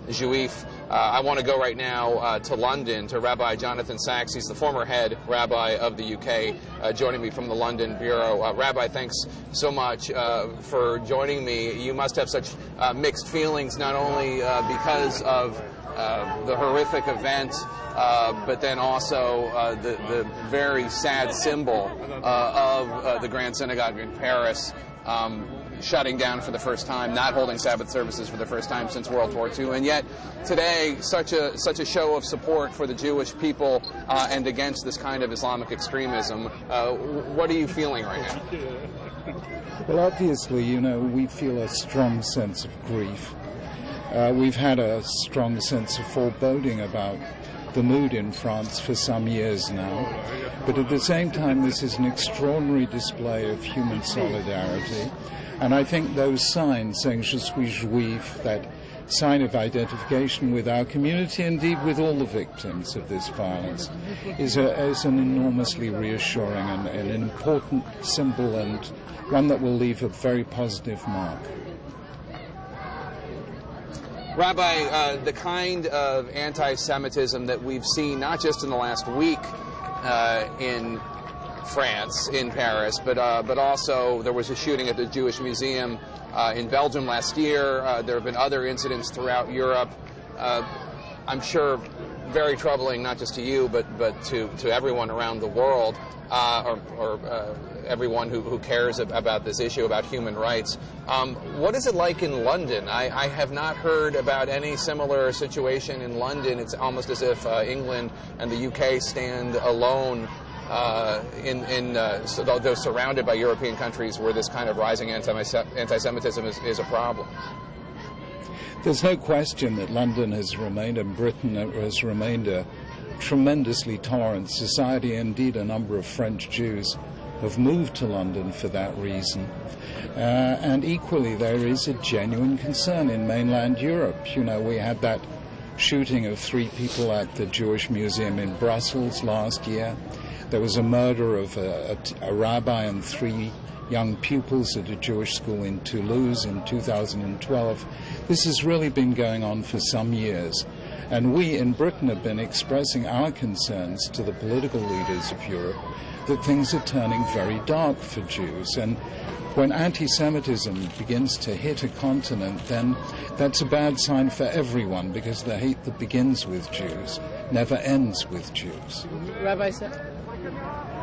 Juif. I want to go right now to London, to Rabbi Jonathan Sachs. He's the former head rabbi of the UK, joining me from the London Bureau. Rabbi, thanks so much for joining me. You must have such mixed feelings, not only because of the horrific event, but then also the very sad symbol of the Grand Synagogue in Paris shutting down for the first time, not holding Sabbath services for the first time since World War II. And yet today, such a show of support for the Jewish people and against this kind of Islamic extremism. What are you feeling right now? Well, obviously, you know, we feel a strong sense of grief. We've had a strong sense of foreboding about the mood in France for some years now. But at the same time, this is an extraordinary display of human solidarity. And I think those signs, saying "Je suis juif," that sign of identification with our community, indeed with all the victims of this violence, is an enormously reassuring and an important symbol, and one that will leave a very positive mark. Rabbi, the kind of anti-Semitism that we've seen not just in the last week in France, in Paris, but also there was a shooting at the Jewish Museum in Belgium last year. There have been other incidents throughout Europe. I'm sure very troubling, not just to you, but to everyone around the world, or everyone who cares about this issue, about human rights. What is it like in London? I have not heard about any similar situation in London. It's almost as if England and the UK stand alone though surrounded by European countries where this kind of rising anti-Semitism is a problem. There's no question that London has remained, and Britain has remained, a tremendously tolerant society. Indeed, a number of French Jews have moved to London for that reason. And equally, there is a genuine concern in mainland Europe. You know, we had that shooting of 3 people at the Jewish Museum in Brussels last year. There was a murder of a rabbi and 3 young pupils at a Jewish school in Toulouse in 2012. This has really been going on for some years. And we in Britain have been expressing our concerns to the political leaders of Europe that things are turning very dark for Jews. And when anti-Semitism begins to hit a continent, then that's a bad sign for everyone, because the hate that begins with Jews never ends with Jews.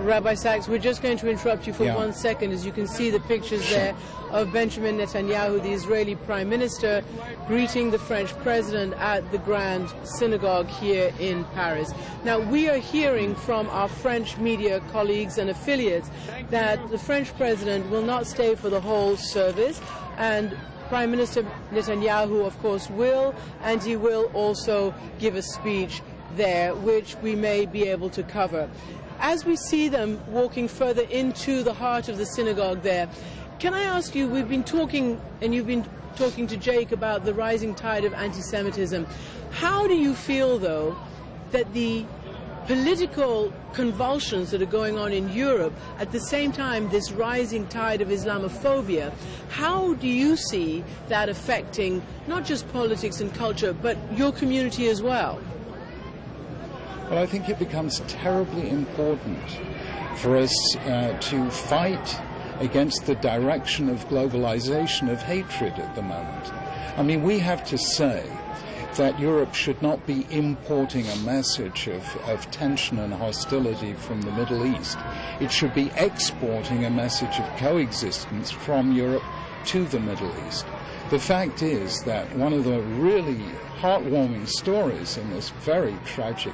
Rabbi Sachs, we're just going to interrupt you for 1 second. As you can see the pictures there of Benjamin Netanyahu, the Israeli Prime Minister, greeting the French President at the Grand Synagogue here in Paris. Now, we are hearing from our French media colleagues and affiliates that the French President will not stay for the whole service, and Prime Minister Netanyahu, of course, will, and he will also give a speech there, which we may be able to cover. As we see them walking further into the heart of the synagogue there, can I ask you, we've been talking, and you've been talking to Jake about the rising tide of anti-Semitism. How do you feel, though, that the political convulsions that are going on in Europe, at the same time this rising tide of Islamophobia, how do you see that affecting not just politics and culture, but your community as well? Well, I think it becomes terribly important for us to fight against the direction of globalization of hatred at the moment. I mean, we have to say that Europe should not be importing a message of tension and hostility from the Middle East. It should be exporting a message of coexistence from Europe to the Middle East. The fact is that one of the really heartwarming stories in this very tragic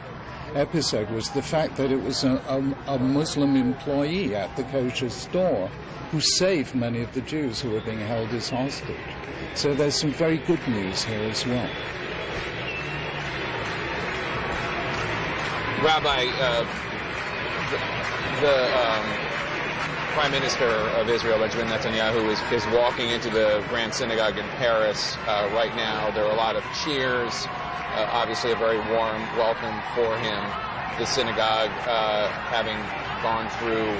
episode was the fact that it was a Muslim employee at the kosher store who saved many of the Jews who were being held as hostage. So there's some very good news here as well. Rabbi, the Prime Minister of Israel, Benjamin Netanyahu, is walking into the Grand Synagogue in Paris right now. There are a lot of cheers. Obviously a very warm welcome for him. The synagogue having gone through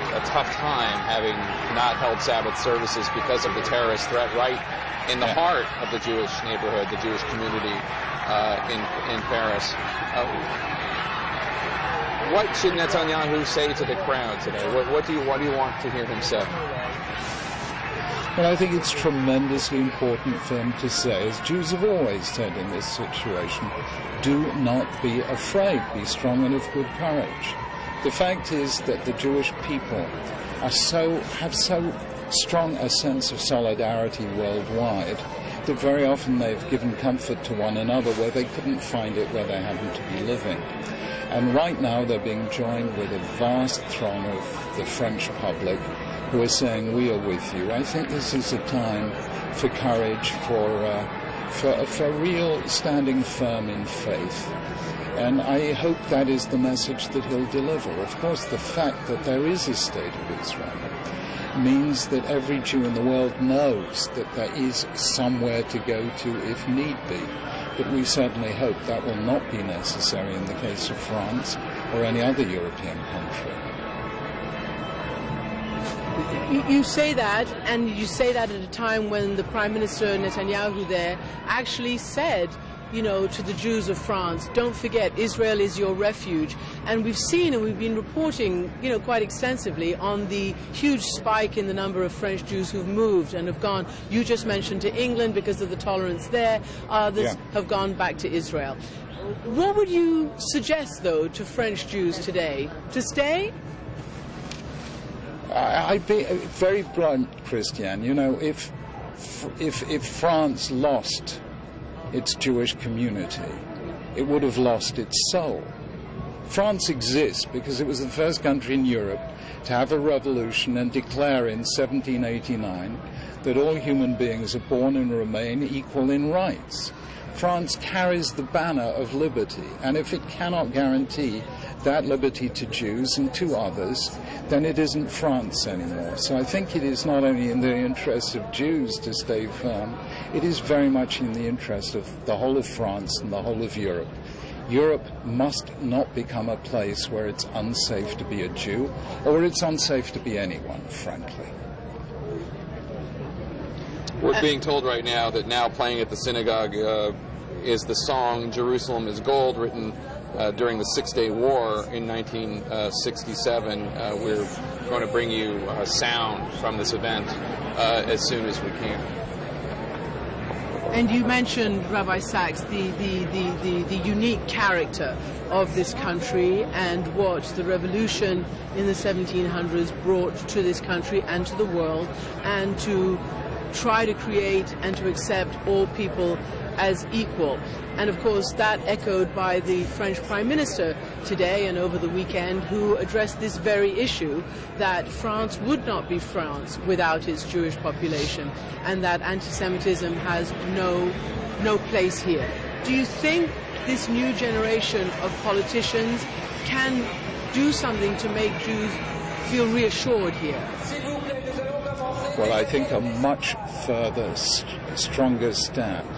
a tough time having not held Sabbath services because of the terrorist threat right in the heart of the Jewish neighborhood, the Jewish community in Paris. What should Netanyahu say to the crowd today? What do you want to hear him say? Well, I think it's tremendously important for him to say, as Jews have always said in this situation, do not be afraid, be strong and of good courage. The fact is that the Jewish people have so strong a sense of solidarity worldwide that very often they've given comfort to one another where they couldn't find it where they happened to be living. And right now they're being joined with a vast throng of the French public who are saying, we are with you. I think this is a time for courage, for real standing firm in faith. And I hope that is the message that he'll deliver. Of course, the fact that there is a state of Israel means that every Jew in the world knows that there is somewhere to go to if need be. But we certainly hope that will not be necessary in the case of France or any other European country. You say that, and you say that at a time when the Prime Minister Netanyahu there actually said, to the Jews of France, don't forget, Israel is your refuge. And we've seen and we've been reporting, quite extensively on the huge spike in the number of French Jews who've moved and have gone. You just mentioned to England because of the tolerance there. Others have gone back to Israel. What would you suggest, though, to French Jews today? To stay? I'd be very blunt, Christiane. If France lost its Jewish community, it would have lost its soul. France exists because it was the first country in Europe to have a revolution and declare in 1789 that all human beings are born and remain equal in rights. France carries the banner of liberty, and if it cannot guarantee that liberty to Jews and to others, then it isn't France anymore. So I think it is not only in the interest of Jews to stay firm, it is very much in the interest of the whole of France and the whole of Europe. Europe must not become a place where it's unsafe to be a Jew, or where it's unsafe to be anyone, frankly. We're being told right now that now playing at the synagogue is the song Jerusalem is Gold, written during the Six-Day War in 1967. We're going to bring you sound from this event as soon as we can. And you mentioned, Rabbi Sachs, the unique character of this country and what the revolution in the 1700s brought to this country and to the world, and to try to create and to accept all people as equal. And of course that echoed by the French Prime Minister today and over the weekend, who addressed this very issue, that France would not be France without its Jewish population, and that anti-Semitism has no place here. Do you think this new generation of politicians can do something to make Jews feel reassured here? Well, I think a much further, stronger stand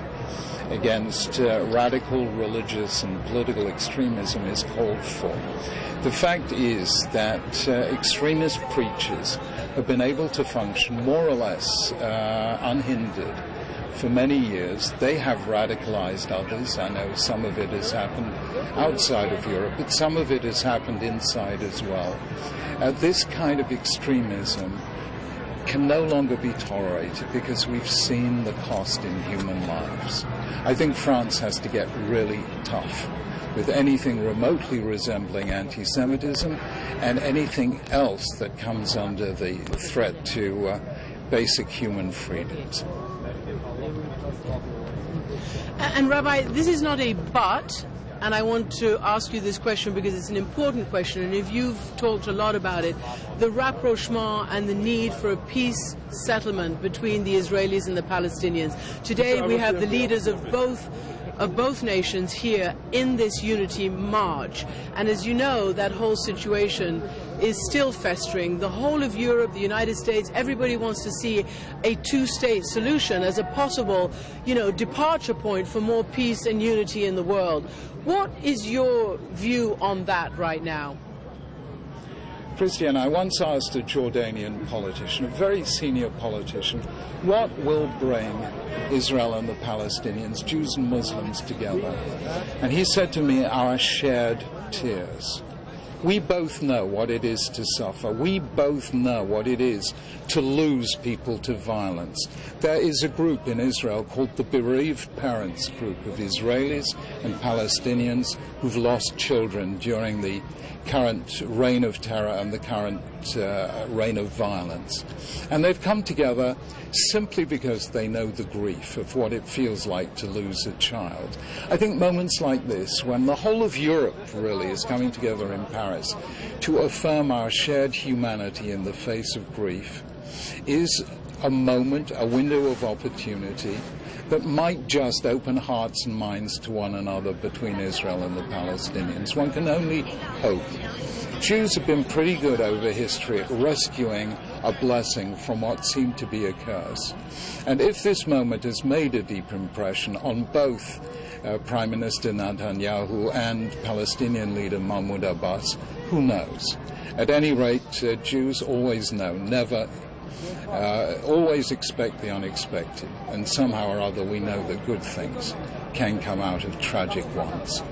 against radical religious and political extremism is called for. The fact is that extremist preachers have been able to function more or less unhindered for many years. They have radicalized others. I know some of it has happened outside of Europe, but some of it has happened inside as well. This kind of extremism can no longer be tolerated because we've seen the cost in human lives. I think France has to get really tough with anything remotely resembling anti-Semitism and anything else that comes under the threat to basic human freedoms. And Rabbi, this is not a but, and I want to ask you this question because it's an important question, and if you've talked a lot about it, the rapprochement and the need for a peace settlement between the Israelis and the Palestinians. Today we have the leaders of both nations here in this unity march, and as you know, that whole situation is still festering. The whole of Europe, the United States, everybody wants to see a two-state solution as a possible, departure point for more peace and unity in the world. What is your view on that right now? Christian, I once asked a Jordanian politician, a very senior politician, what will bring Israel and the Palestinians, Jews and Muslims, together? And he said to me, our shared tears. We both know what it is to suffer. We both know what it is to lose people to violence. There is a group in Israel called the Bereaved Parents Group of Israelis and Palestinians who've lost children during the current reign of terror and the current reign of violence. And they've come together simply because they know the grief of what it feels like to lose a child. I think moments like this, when the whole of Europe really is coming together in Paris to affirm our shared humanity in the face of grief, is a moment, a window of opportunity that might just open hearts and minds to one another between Israel and the Palestinians. One can only hope. Jews have been pretty good over history at rescuing a blessing from what seemed to be a curse. And if this moment has made a deep impression on both Prime Minister Netanyahu and Palestinian leader Mahmoud Abbas, who knows? At any rate, Jews always know, always expect the unexpected, and somehow or other we know that good things can come out of tragic ones.